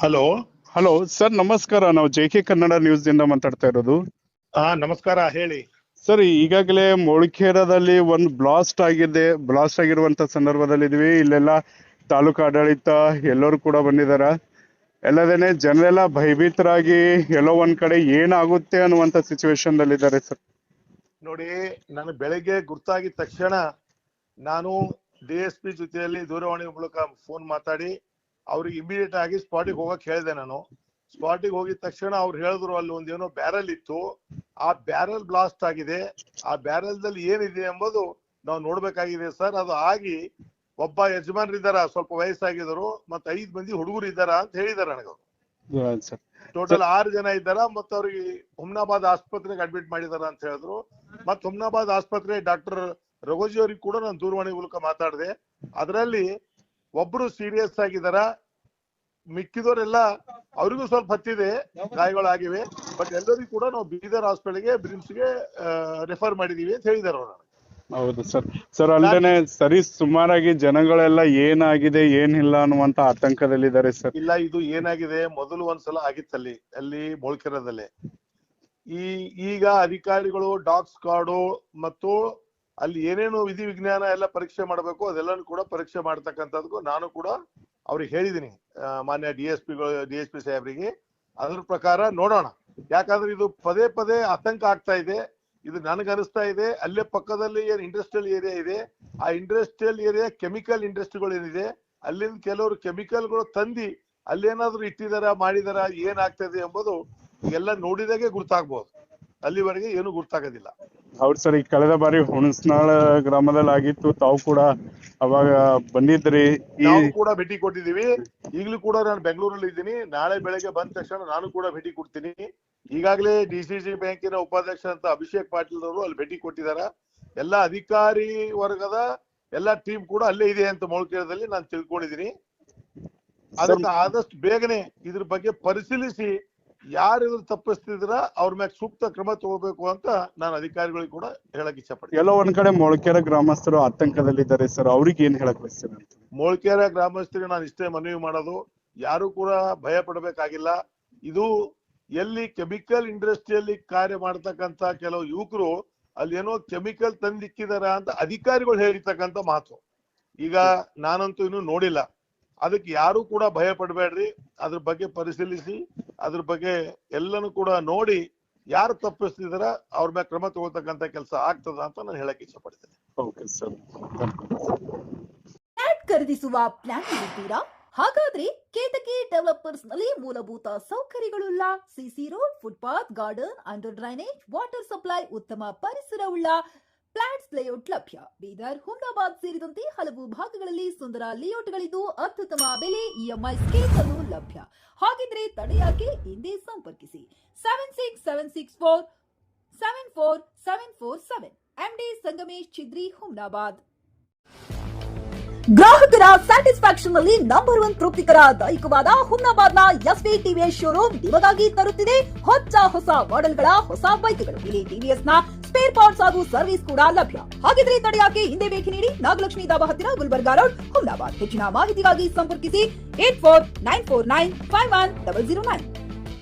Hello. Hello sir, ನಮಸ್ಕಾರ. ನಾವು JK Kannada news ಇಂದ ಮಾತಾಡ್ತಾ ಇರೋದು. ನಮಸ್ಕಾರ, ಹೇಳಿ. ಸರ್, ಈಗಾಗಲೇ ಮೊಳಖೇರದಲ್ಲಿ ಒಂದು ಬ್ಲಾಸ್ಟ್ ಆಗಿರುವಂತ ಸಂದರ್ಭದಲ್ಲಿ ಇದೀವಿ. ಇಲ್ಲೆಲ್ಲ ತಾಲೂಕು ಆಡಳಿತ ಎಲ್ಲರೂ ಕೂಡ ಬಂದಿದಾರ. ಎಲ್ಲದೇನೆ ಜನರೆಲ್ಲ ಭಯಭೀತರಾಗಿ ಎಲ್ಲೋ ಒಂದ್ ಕಡೆ ಏನಾಗುತ್ತೆ ಅನ್ನುವಂತ ಸಿಚುವೇಶನ್ ದಲ್ಲಿ ಇದ್ದಾರೆ ಸರ್. ನೋಡಿ, ನಾನು ಬೆಳಗ್ಗೆ ಗುರ್ತಾಗಿದ ತಕ್ಷಣ ನಾನು DSP ಜೊತೆಯಲ್ಲಿ ದೂರವಾಣಿ ಮೂಲಕ ಫೋನ್ ಮಾತಾಡಿ ಅವ್ರಿಗೆ ಇಮಿಡಿಯೇಟ್ ಆಗಿ ಸ್ಪಾಟಿಗೆ ಹೋಗಕ್ ಹೇಳಿದೆ. ನಾನು ಸ್ಪಾಟಿಗೆ ಹೋಗಿದ ತಕ್ಷಣ ಅವ್ರು ಹೇಳಿದ್ರು ಅಲ್ಲಿ ಒಂದೇನೋ ಬ್ಯಾರಲ್ ಇತ್ತು, ಆ ಬ್ಯಾರಲ್ ಬ್ಲಾಸ್ಟ್ ಆಗಿದೆ, ಆ ಬ್ಯಾರಲ್ ದಲ್ಲಿ ಏನಿದೆ ಎಂಬುದು ನಾವು ನೋಡ್ಬೇಕಾಗಿದೆ ಸರ್. ಅದು ಆಗಿ ಒಬ್ಬ ಯಜಮಾನ್ರಿದ್ದಾರ, ಸ್ವಲ್ಪ ವಯಸ್ಸಾಗಿದ್ರು, ಮತ್ತೆ 5 ಮಂದಿ ಹುಡುಗರು ಇದ್ದಾರ ಅಂತ ಹೇಳಿದಾರೆ ನನಗೆ. ಟೋಟಲ್ 6 ಜನ ಇದ್ದಾರ, ಮತ್ತೆ ಅವ್ರಿಗೆ ಹುಮ್ನಾಬಾದ್ ಆಸ್ಪತ್ರೆಗೆ ಅಡ್ಮಿಟ್ ಮಾಡಿದಾರ ಅಂತ ಹೇಳಿದ್ರು. ಮತ್ ಹುಮ್ನಾಬಾದ್ ಆಸ್ಪತ್ರೆ ಡಾಕ್ಟರ್ ರಘೋಜಿ ಅವ್ರಿಗೆ ಕೂಡ ನಾನು ದೂರವಾಣಿ ಮೂಲಕ ಮಾತಾಡಿದೆ. ಅದರಲ್ಲಿ ಒಬ್ರು ಸೀರಿಯಸ್ ಆಗಿದಾರ, ಮಿಕ್ಕಿದವರೆಲ್ಲ ಅವ್ರಿಗೂ ಸ್ವಲ್ಪ ಹತ್ತಿದೆ, ಗಾಯಗಳಾಗಿವೆ. ಬಟ್ ಎಲ್ಲರಿಗೂ ಕೂಡ ನಾವು ಬೀದರ್ ಹಾಸ್ಪಿಟಲ್ಗೆ, ಬ್ರಿಮ್ಸ್ಗೆ ರೆಫರ್ ಮಾಡಿದೀವಿ ಅಂತ ಹೇಳಿದಾರೆ ಅವ್ರು. ಹೌದು ಸರ್ ಅಲ್ಲದೆ ಸರಿ ಸುಮಾರಾಗಿ ಜನಗಳೆಲ್ಲ ಏನಾಗಿದೆ ಏನಿಲ್ಲ ಅನ್ನುವಂತ ಆತಂಕದಲ್ಲಿದ್ದಾರೆ ಸರ್. ಇಲ್ಲ, ಇದು ಏನಾಗಿದೆ, ಮೊದಲು ಒಂದ್ಸಲ ಆಗಿತ್ತಲ್ಲಿ ಅಲ್ಲಿ ಮೊಳಕೆರದಲ್ಲಿ. ಈಗ ಅಧಿಕಾರಿಗಳು ಡಾಗ್ ಸ್ಕ್ವಾಡು ಮತ್ತು ಅಲ್ಲಿ ಏನೇನು ವಿಧಿ ವಿಜ್ಞಾನ ಎಲ್ಲ ಪರೀಕ್ಷೆ ಮಾಡಬೇಕು ಅದೆಲ್ಲನೂ ಕೂಡ ಪರೀಕ್ಷೆ ಮಾಡ್ತಕ್ಕಂಥದ್ದು ನಾನು ಕೂಡ ಅವ್ರಿಗೆ ಹೇಳಿದೀನಿ, ಮಾನ್ಯ DSP ಸಾಹೇಬ್ರಿಗೆ. ಅದ್ರ ಪ್ರಕಾರ ನೋಡೋಣ. ಯಾಕಂದ್ರೆ ಇದು ಪದೇ ಪದೇ ಆತಂಕ ಆಗ್ತಾ ಇದೆ. ಇದು ನನಗೆ ಅನಿಸ್ತಾ ಇದೆ, ಅಲ್ಲೇ ಪಕ್ಕದಲ್ಲಿ ಏನ್ ಇಂಡಸ್ಟ್ರಿಯಲ್ ಏರಿಯಾ ಇದೆ, ಆ ಇಂಡಸ್ಟ್ರಿಯಲ್ ಏರಿಯಾ ಕೆಮಿಕಲ್ ಇಂಡಸ್ಟ್ರಿಗಳು ಏನಿದೆ, ಅಲ್ಲಿಂದ ಕೆಲವರು ಕೆಮಿಕಲ್ಗಳು ತಂದಿ ಅಲ್ಲೇನಾದ್ರೂ ಇಟ್ಟಿದಾರ, ಮಾಡಿದಾರ, ಏನಾಗ್ತದೆ ಎಂಬುದು ಎಲ್ಲ ನೋಡಿದಾಗೆ ಗುರ್ತಾಗ್ಬಹುದು. ಅಲ್ಲಿವರೆಗೆ ಏನು ಗುರ್ತಾಗೋದಿಲ್ಲ. ಹೌದು ಸರ್, ಈ ಕಳೆದ ಬಾರಿ ಹುಣಸ್ನಾಳ ಗ್ರಾಮದಲ್ಲಿ ಆಗಿತ್ತು, ತಾವು ಕೂಡ ಅವಾಗ ಬಂದಿದ್ರಿ. ನಾವು ಕೂಡ ಭೇಟಿ ಕೊಟ್ಟಿದೀವಿ. ಈಗಲೂ ಕೂಡ ನಾನು ಬೆಂಗಳೂರಲ್ಲಿ ಇದ್ದೀನಿ. ನಾಳೆ ಬೆಳಗ್ಗೆ ಬಂದ ತಕ್ಷಣ ನಾನು ಕೂಡ ಭೇಟಿ ಕೊಡ್ತೀನಿ. ಈಗಾಗಲೇ DCC ಬ್ಯಾಂಕಿನ ಉಪಾಧ್ಯಕ್ಷ ಅಂತ ಅಭಿಷೇಕ್ ಪಾಟೀಲ್ ಅವರು ಅಲ್ಲಿ ಭೇಟಿ ಕೊಟ್ಟಿದ್ದಾರೆ. ಎಲ್ಲ ಅಧಿಕಾರಿ ವರ್ಗದ ಎಲ್ಲ ಟೀಮ್ ಕೂಡ ಅಲ್ಲೇ ಇದೆ ಅಂತ ಮೊಳಕೆರದಲ್ಲಿ ನಾನು ತಿಳ್ಕೊಂಡಿದ್ದೀನಿ. ಅದಕ್ಕೆ ಆದಷ್ಟು ಬೇಗನೆ ಇದ್ರ ಬಗ್ಗೆ ಪರಿಶೀಲಿಸಿ ಯಾರು ತಪ್ಪಿಸ್ತಿದ್ರ ಅವ್ರ ಮ್ಯಾಗ ಸೂಕ್ತ ಕ್ರಮ ತಗೋಬೇಕು ಅಂತ ನಾನು ಅಧಿಕಾರಿಗಳಿಗೆ ಕೂಡ ಹೇಳಕ್ ಇಷ್ಟಪಡ್ತೀನಿ. ಎಲ್ಲೋ ಒಂದ್ ಕಡೆ ಮೊಳಕೆರೆ ಗ್ರಾಮಸ್ಥರು ಆತಂಕದಲ್ಲಿದ್ದಾರೆ ಸರ್, ಅವ್ರಿಗೆ ಏನ್ ಹೇಳಕ್ ಬಯಸ್ತೀರ? ಮೊಳಕೆರೆ ಗ್ರಾಮಸ್ಥರಿಗೆ ನಾನು ಇಷ್ಟೇ ಮನವಿ ಮಾಡೋದು, ಯಾರು ಕೂಡ ಭಯ ಪಡಬೇಕಾಗಿಲ್ಲ. ಇದು ಎಲ್ಲಿ ಕೆಮಿಕಲ್ ಇಂಡಸ್ಟ್ರಿಯಲ್ಲಿ ಕಾರ್ಯ ಮಾಡ್ತಕ್ಕಂತ ಕೆಲವು ಯುವಕರು ಅಲ್ಲಿ ಏನೋ ಕೆಮಿಕಲ್ ತಂದಿಕ್ಕಿದಾರ ಅಂತ ಅಧಿಕಾರಿಗಳು ಹೇಳಿರ್ತಕ್ಕಂಥ ಮಾತು. ಈಗ ನಾನಂತೂ ಇನ್ನೂ ನೋಡಿಲ್ಲ. ಅದಕ್ಕೆ ಯಾರು ಕೂಡ ಭಯ ಪಡಬೇಡ್ರಿ. ಅದ್ರ ಬಗ್ಗೆ ಪರಿಶೀಲಿಸಿ ಅದ್ರ ಬಗ್ಗೆ ಎಲ್ಲನೂ ಕೂಡ ನೋಡಿ ಯಾರು ತಪ್ಪಿಸ್ತಿದಾರ ಅವ್ರ ಮೇಲೆ ಕ್ರಮ ತಗೋತಕ್ಕಂತ ಕೆಲಸ ಆಗ್ತದ ಅಂತ ನಾನು ಹೇಳಕ್ ಇಷ್ಟಪಡ್ತೇನೆ. ಖರೀದಿಸುವ ಪ್ಲಾನ್ ಇದ್ದೀರಾ? ಹಾಗಾದ್ರೆ ಕೇತಕಿ ಡೆವಲಪರ್ಸ್ ನಲ್ಲಿ ಮೂಲಭೂತ ಸೌಕರ್ಯಗಳುಳ್ಳ CC road, footpath, garden, under drainage, water supply, ಉತ್ತಮ ಪರಿಸರವುಳ್ಳ ಫ್ಲಾಟ್ಸ್ ಲೇಔಟ್ ಲಭ್ಯ. ಬೀದರ್, ಹುಮ್ನಾಬಾದ್ ಸೇರಿದಂತೆ ಹಲವು ಭಾಗಗಳಲ್ಲಿ ಸುಂದರ ಲೇಔಟ್ಗಳಿದ್ದು ಅತ್ಯುತ್ತಮ ಬೆಲೆ, EMI ಸ್ಕೀಮ್ಸ್ ಅನ್ನು ಲಭ್ಯ. ಹಾಗಿದ್ರೆ ತಡೆಯಾಕೆ, ಹಿಂದೆ ಸಂಪರ್ಕಿಸಿ 7676474747 MD ಸಂಗಮೇಶ್ ಚಿದ್ರಿ, ಹುಮ್ನಾಬಾದ್. ಗ್ರಾಹಕರ ಸ್ಯಾಟಿಸ್ಫ್ಯಾಕ್ಷನ್ ನಲ್ಲಿ ನಂಬರ್ 1 ತೃಪ್ತಿಕರ ದೈಹಿಕವಾದ ಹುಮ್ನಾಬಾದ್ನ SV TVS ಶೋರೂಮ್ ನಿಮಗಾಗಿ ತರುತ್ತಿದೆ ಹೊಸ ಮಾಡೆಲ್ಗಳ ಹೊಸ ಬೈಕ್ಗಳು. ಇಲ್ಲಿ TVS ನ ಸ್ಪೇರ್ ಪಾರ್ಟ್ಸ್ ಹಾಗೂ ಸರ್ವಿಸ್ ಕೂಡ ಲಭ್ಯ. ಹಾಗಿದ್ರೆ ತಡೆಯಾಕೆ, ಹಿಂದೆ ಭೇಟಿ ನೀಡಿ. ನಾಗಲಕ್ಷ್ಮಿ ದಾಬಾ ಹತ್ತಿರ, ಗುಲ್ಬರ್ಗಾ ರೋಡ್, ಹುಮ್ನಾಬಾದ್. ಹೆಚ್ಚಿನ ಮಾಹಿತಿಗಾಗಿ ಸಂಪರ್ಕಿಸಿ 8494951009.